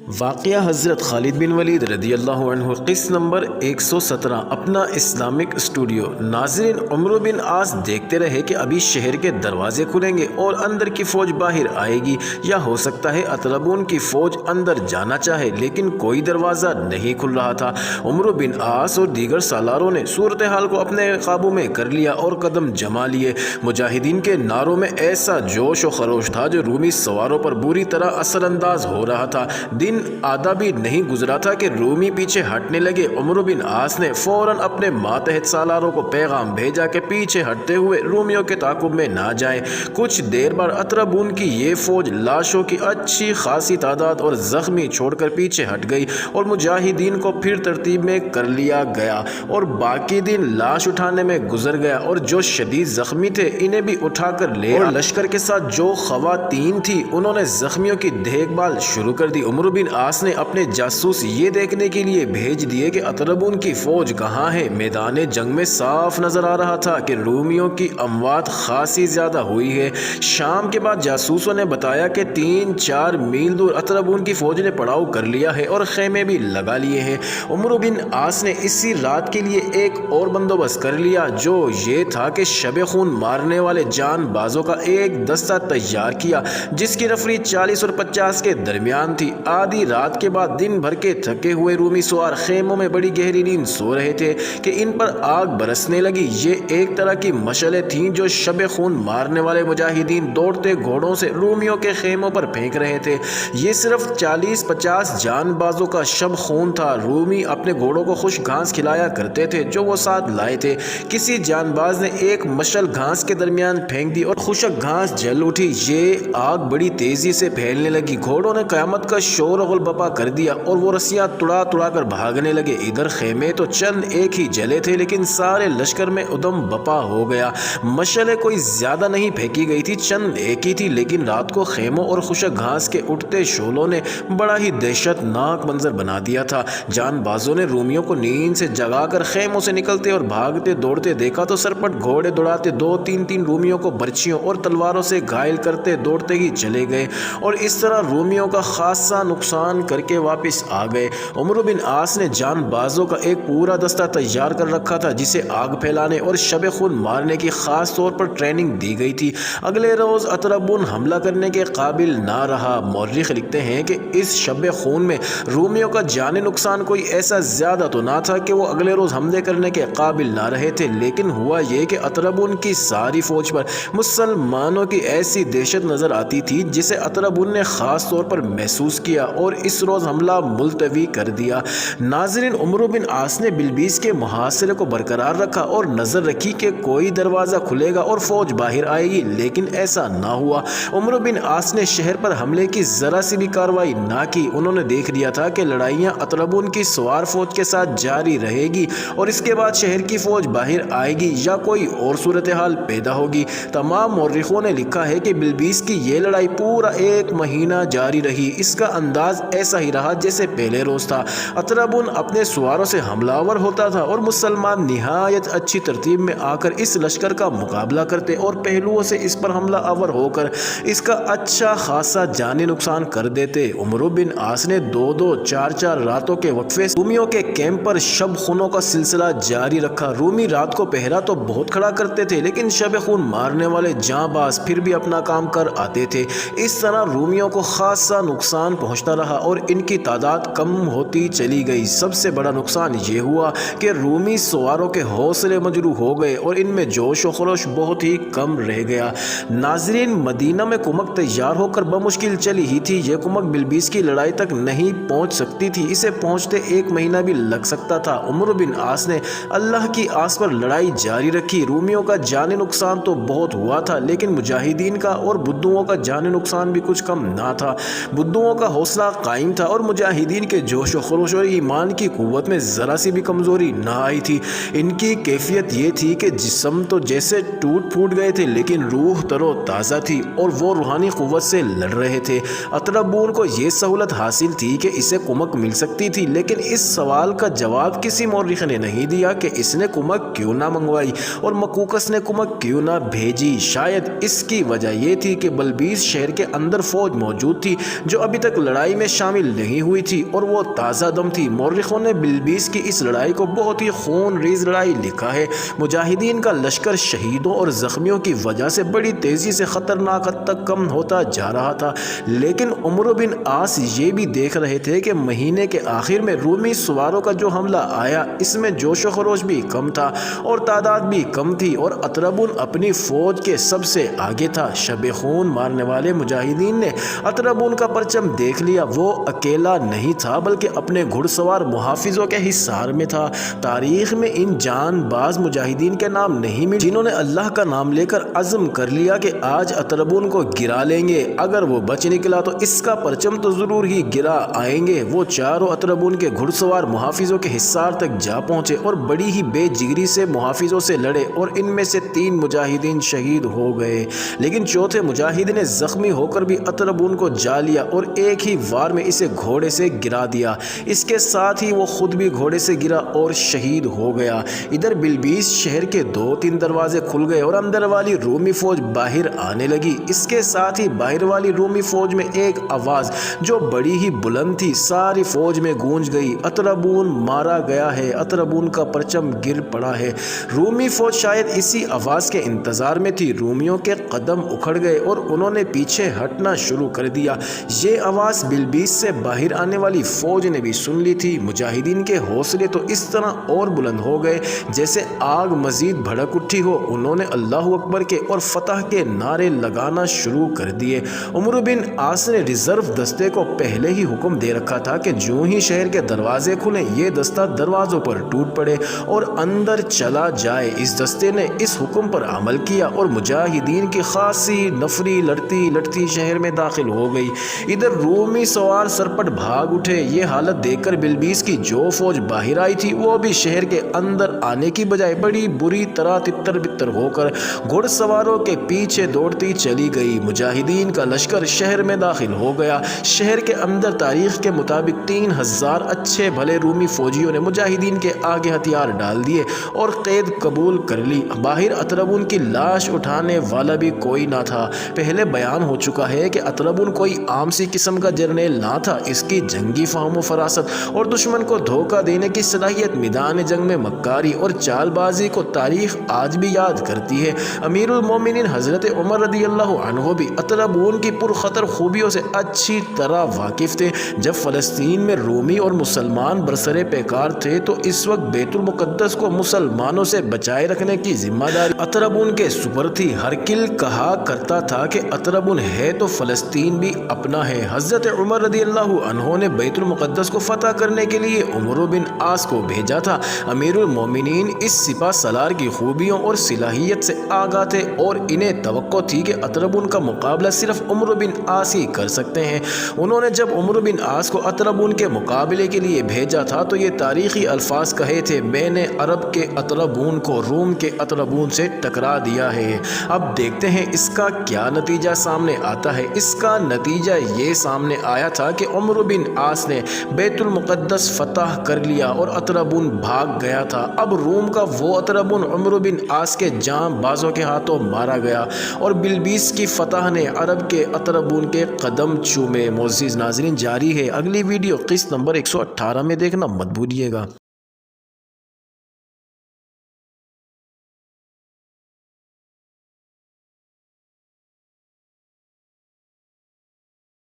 واقعہ حضرت خالد بن ولید رضی اللہ عنہ، قسط نمبر 117، اپنا اسلامک اسٹوڈیو۔ ناظرین، عمرو بن عاص دیکھتے رہے کہ ابھی شہر کے دروازے کھلیں گے اور اندر کی فوج باہر آئے گی، یا ہو سکتا ہے اطربون کی فوج اندر جانا چاہے، لیکن کوئی دروازہ نہیں کھل رہا تھا۔ عمرو بن عاص اور دیگر سالاروں نے صورتحال کو اپنے قابو میں کر لیا اور قدم جما لیے۔ مجاہدین کے نعروں میں ایسا جوش و خروش تھا جو رومی سواروں پر بری طرح اثر انداز ہو رہا تھا۔ دن آدھا بھی نہیں گزرا تھا کہ رومی پیچھے ہٹنے لگے۔ عمرو بن عاص نے فوراً اپنے ماتحت سالاروں کو پیغام بھیجا کہ پیچھے ہٹتے ہوئے رومیوں کے تعاقب میں نہ جائیں۔ کچھ دیر بعد اطربون کی یہ فوج لاشوں کی اچھی خاصی تعداد اور زخمی چھوڑ کر پیچھے ہٹ گئی، اور مجاہدین کو پھر ترتیب میں کر لیا گیا، اور باقی دن لاش اٹھانے میں گزر گیا، اور جو شدید زخمی تھے انہیں بھی اٹھا کر لے، اور لشکر کے ساتھ جو خواتین تھی انہوں نے زخمیوں کی دیکھ بھال شروع کر دی۔ عمرو بن عاص نے اپنے جاسوس یہ دیکھنے کے لیے بھیج دیے کہ اطربون کی فوج کہاں ہے۔ میدان جنگ میں صاف نظر آ رہا تھا کہ رومیوں کی اموات خاصی زیادہ ہوئی ہے۔ شام کے بعد جاسوسوں نے بتایا کہ 3-4 میل دور اطربون کی فوج نے پڑاؤ کر لیا ہے اور خیمے بھی لگا لیے ہیں۔ عمرو بن عاص نے اسی رات کے لیے ایک اور بندوبست کر لیا، جو یہ تھا کہ شب خون مارنے والے جان بازوں کا ایک دستہ تیار کیا، جس کی نفری 40 اور 50 کے درمیان تھی۔ آدھی رات کے بعد دن بھر کے تھکے ہوئے رومی سوار خیموں میں بڑی گہری نیند سو رہے تھے کہ ان پر آگ برسنے لگی۔ یہ ایک طرح کی مشعلیں تھیں جو شب خون مارنے والے مجاہدین دوڑتے گھوڑوں سے رومیوں کے خیموں پر پھینک رہے تھے۔ یہ صرف 40-50 جان بازوں کا شب خون تھا۔ رومی اپنے گھوڑوں کو خشک گھاس کھلایا کرتے تھے جو وہ ساتھ لائے تھے۔ کسی جان باز نے ایک مشعل گھاس کے درمیان پھینک دی اور خشک گھاس جل اٹھی۔ یہ آگ بڑی تیزی سے پھیلنے لگی۔ گھوڑوں نے قیامت کا شور و غلبہ کر دیا اور وہ رسیاں تڑا تڑا کر بھاگنے لگے۔ ادھر خیمے تو چند ایک ہی جلے تھے، لیکن سارے لشکر میں ادم بپا ہو گیا۔ مشعلیں کوئی زیادہ نہیں پھینکی گئی تھی، چند ایک ہی تھی، لیکن رات کو خیموں اور خشک گھاس کے اٹھتے شعلوں نے بڑا ہی دہشت ناک منظر بنا دیا تھا۔ جان بازوں نے رومیوں کو نیند سے جگا کر خیموں سے نکلتے اور بھاگتے دوڑتے دیکھا تو سرپٹ گھوڑے دوڑاتے 2-3 رومیوں کو برچھیوں اور تلواروں سے گھائل کرتے دوڑتے ہی چلے گئے، اور اس طرح رومیوں کا خاصا نقصان کر کے واپس آ گئے۔ عمرو بن عاص نے جان بازوں کا ایک پورا دستہ تیار کر رکھا تھا، جسے آگ پھیلانے اور شب خون مارنے کی خاص طور پر ٹریننگ دی گئی تھی۔ اگلے روز اطربون حملہ کرنے کے قابل نہ رہا۔ مورخ لکھتے ہیں کہ اس شب خون میں رومیوں کا جانی نقصان کوئی ایسا زیادہ تو نہ تھا کہ وہ اگلے روز حملے کرنے کے قابل نہ رہے تھے، لیکن ہوا یہ کہ اطربون کی ساری فوج پر مسلمانوں کی ایسی دہشت نظر آتی تھی جسے اطربون نے خاص طور پر محسوس کیا، اور اس روز حملہ ملتوی کر دیا۔ ناظرین، عمرو بن عاص نے بلبیس کے محاصرے کو برقرار رکھا اور نظر رکھی کہ کوئی دروازہ کھلے گا اور فوج باہر آئے گی، لیکن ایسا نہ ہوا۔ عمرو بن عاص نے شہر پر حملے کی ذرا سی بھی کارروائی نہ کی۔ انہوں نے دیکھ لیا تھا کہ لڑائیاں اطربون کی سوار فوج کے ساتھ جاری رہے گی، اور اس کے بعد شہر کی فوج باہر آئے گی یا کوئی اور صورتحال پیدا ہوگی۔ تمام مورخوں نے لکھا ہے کہ بلبیس کی یہ لڑائی پورا 1 مہینہ جاری رہی۔ اس کا انداز ایسا ہی رہا جیسے پہلے روز تھا۔ اطربون اپنے سواروں سے حملہ آور ہوتا تھا، اور مسلمان نہایت اچھی ترتیب میں آ کر اس لشکر کا مقابلہ کرتے اور پہلوؤں سے اس پر حملہ آور ہو کر اس کا اچھا خاصا جانی نقصان کر دیتے۔ عمرو بن عاص نے 2-2 4-4 راتوں کے وقفے سے رومیوں کے کیمپ پر شب خونوں کا سلسلہ جاری رکھا۔ رومی رات کو پہرا تو بہت کھڑا کرتے تھے، لیکن شب خون مارنے والے جاں باز پھر بھی اپنا کام کر آتے تھے۔ اس طرح رومیوں کو خاصا نقصان پہنچتا رہا اور ان کی تعداد کم ہوتی چلی گئی۔ سب سے بڑا نقصان یہ ہوا کہ رومی سواروں کے حوصلے مجروح ہو گئے اور ان میں جوش و خروش بہت ہی کم رہ گیا۔ ناظرین، مدینہ میں کمک تیار ہو کر بمشکل چلی ہی تھی۔ یہ کمک بلبیس کی لڑائی تک نہیں پہنچ سکتی تھی، اسے پہنچتے 1 مہینہ بھی لگ سکتا تھا۔ عمرو بن عاص نے اللہ کی آس پر لڑائی جاری رکھی۔ رومیوں کا جانی نقصان تو بہت ہوا تھا، لیکن مجاہدین کا اور بدوؤں کا جانی نقصان بھی کچھ کم نہ تھا۔ بدوؤں کا حوصلہ قائم تھا اور مجاہدین کے جوش و خروش اور ایمان کی قوت میں ذرا سی بھی کمزوری نہ آئی تھی۔ ان کی کیفیت یہ تھی کہ جسم تو جیسے ٹوٹ پھوٹ گئے تھے، لیکن روح تر و تازہ تھی اور وہ روحانی قوت سے لڑ رہے تھے۔ اطربون کو یہ سہولت حاصل تھی کہ اسے کمک مل سکتی تھی، لیکن اس سوال کا جواب کسی مورخ نے نہیں دیا کہ اس نے کمک کیوں نہ منگوائی اور مکوکس نے کمک کیوں نہ بھیجی۔ شاید اس کی وجہ یہ تھی کہ بلبیس شہر کے اندر فوج موجود تھی جو ابھی تک لڑائی لڑائی میں شامل نہیں ہوئی تھی اور وہ تازہ دم تھی۔ مورخوں نے بلبیس کی اس لڑائی کو بہت ہی خون ریز لڑائی لکھا ہے۔ مجاہدین کا لشکر شہیدوں اور زخمیوں کی وجہ سے بڑی تیزی سے خطرناک حد تک کم ہوتا جا رہا تھا، لیکن عمرو بن عاص یہ بھی دیکھ رہے تھے کہ مہینے کے آخر میں رومی سواروں کا جو حملہ آیا اس میں جوش و خروش بھی کم تھا اور تعداد بھی کم تھی، اور اطربون اپنی فوج کے سب سے آگے تھا۔ شب خون مارنے والے مجاہدین نے اطربون کا پرچم دیکھ لیا۔ وہ اکیلا نہیں تھا بلکہ اپنے گھڑ سوار محافظوں کے حصار میں تھا۔ تاریخ میں ان جان باز مجاہدین کے نام نہیں ملے جنہوں نے اللہ کا نام لے کر عزم کر لیا کہ آج اطربون کو گرا لیں گے، اگر وہ بچ نکلا تو اس کا پرچم تو ضرور ہی گرا آئیں گے۔ وہ چاروں اطربون کے گھڑ سوار محافظوں کے حصار تک جا پہنچے اور بڑی ہی بے جگری سے محافظوں سے لڑے، اور ان میں سے 3 مجاہدین شہید ہو گئے، لیکن چوتھے مجاہد نے زخمی ہو کر بھی اطربون کو جا لیا اور ایک ہی وار میں اسے گھوڑے سے گرا دیا۔ اس کے ساتھ ہی وہ خود بھی گھوڑے سے گرا اور شہید ہو گیا۔ ادھر بلبیس شہر کے 2-3 دروازے کھل گئے اور اندر والی رومی فوج باہر آنے لگی۔ اس کے ساتھ ہی باہر والی رومی فوج میں ایک آواز جو بڑی ہی بلند تھی ساری فوج میں گونج گئی، اطربون مارا گیا ہے، اطربون کا پرچم گر پڑا ہے۔ رومی فوج شاید اسی آواز کے انتظار میں تھی۔ رومیوں کے قدم اکھڑ گئے اور انہوں نے پیچھے ہٹنا شروع کر دیا۔ یہ آواز بلبیس سے باہر آنے والی فوج نے بھی سن لی تھی۔ مجاہدین کے حوصلے تو اس طرح اور بلند ہو گئے جیسے آگ مزید بھڑک اٹھی ہو۔ انہوں نے اللہ اکبر کے اور فتح کے نعرے لگانا شروع کر دیے۔ عمرو بن عاص نے ریزرو دستے کو پہلے ہی حکم دے رکھا تھا کہ جو ہی شہر کے دروازے کھلیں یہ دستہ دروازوں پر ٹوٹ پڑے اور اندر چلا جائے۔ اس دستے نے اس حکم پر عمل کیا اور مجاہدین کی خاصی نفری لڑتی لڑتی شہر میں داخل ہو گئی۔ ادھر رومی سوار سرپٹ بھاگ اٹھے۔ یہ حالت دیکھ کر بلبیس کی جو فوج باہر آئی تھی وہ بھی شہر کے اندر آنے کی بجائے بڑی بری طرح تتر بتر ہو کر گھڑ سواروں کے پیچھے دوڑتی چلی گئی۔ مجاہدین کا لشکر شہر میں داخل ہو گیا۔ شہر کے اندر تاریخ کے مطابق 3000 اچھے بھلے رومی فوجیوں نے مجاہدین کے آگے ہتھیار ڈال دیے اور قید قبول کر لی۔ باہر اطربون کی لاش اٹھانے والا بھی کوئی نہ تھا۔ پہلے بیان ہو چکا ہے کہ اطربون کوئی عام سی قسم کا جرنیل نہ تھا۔ اس کی جنگی فہم و فراست اور دشمن کو دھوکہ دینے کی صلاحیت میدان جنگ میں مکاری اور چال بازی کو تاریخ آج بھی یاد کرتی ہے۔ امیر المومنین حضرت عمر رضی اللہ عنہ بھی اطربون کی پرخطر خوبیوں سے اچھی طرح واقف تھے۔ جب فلسطین میں رومی اور مسلمان برسر پیکار تھے تو اس وقت بیت المقدس کو مسلمانوں سے بچائے رکھنے کی ذمہ داری اطربون کے سپر تھی۔ ہرقل کہا کرتا تھا کہ اطربون ہے تو فلسطین بھی اپنا ہے۔ حضرت عمر رضی اللہ عنہ نے بیت المقدس کو فتح کرنے کے لیے عمرو بن عاص کو بھیجا تھا۔ امیر المومنین اس سپہ سالار کی خوبیوں اور صلاحیت سے آگاہ تھے اور انہیں توقع تھی کہ اطربون کا مقابلہ صرف عمرو بن عاص ہی کر سکتے ہیں۔ انہوں نے جب عمرو بن عاص کو اطربون کے مقابلے کے لیے بھیجا تھا تو یہ تاریخی الفاظ کہے تھے، میں نے عرب کے اطربون کو روم کے اطربون سے ٹکرا دیا ہے۔ اب دیکھتے ہیں اس کا کیا نتیجہ سامنے آتا ہے۔ اس کا نتیجہ یہ سامنے آیا تھا کہ عمرو بن عاص نے بیت المقدس فتح کر لیا اور اطربون بھاگ گیا تھا۔ اب روم کا وہ اطربون عمرو بن عاص کے جاں بازوں کے ہاتھوں مارا گیا اور بلبیس کی فتح نے عرب کے اطربون کے قدم چومے۔ معزز ناظرین، جاری ہے اگلی ویڈیو قسط نمبر 118 میں، دیکھنا مت بھولیے گا۔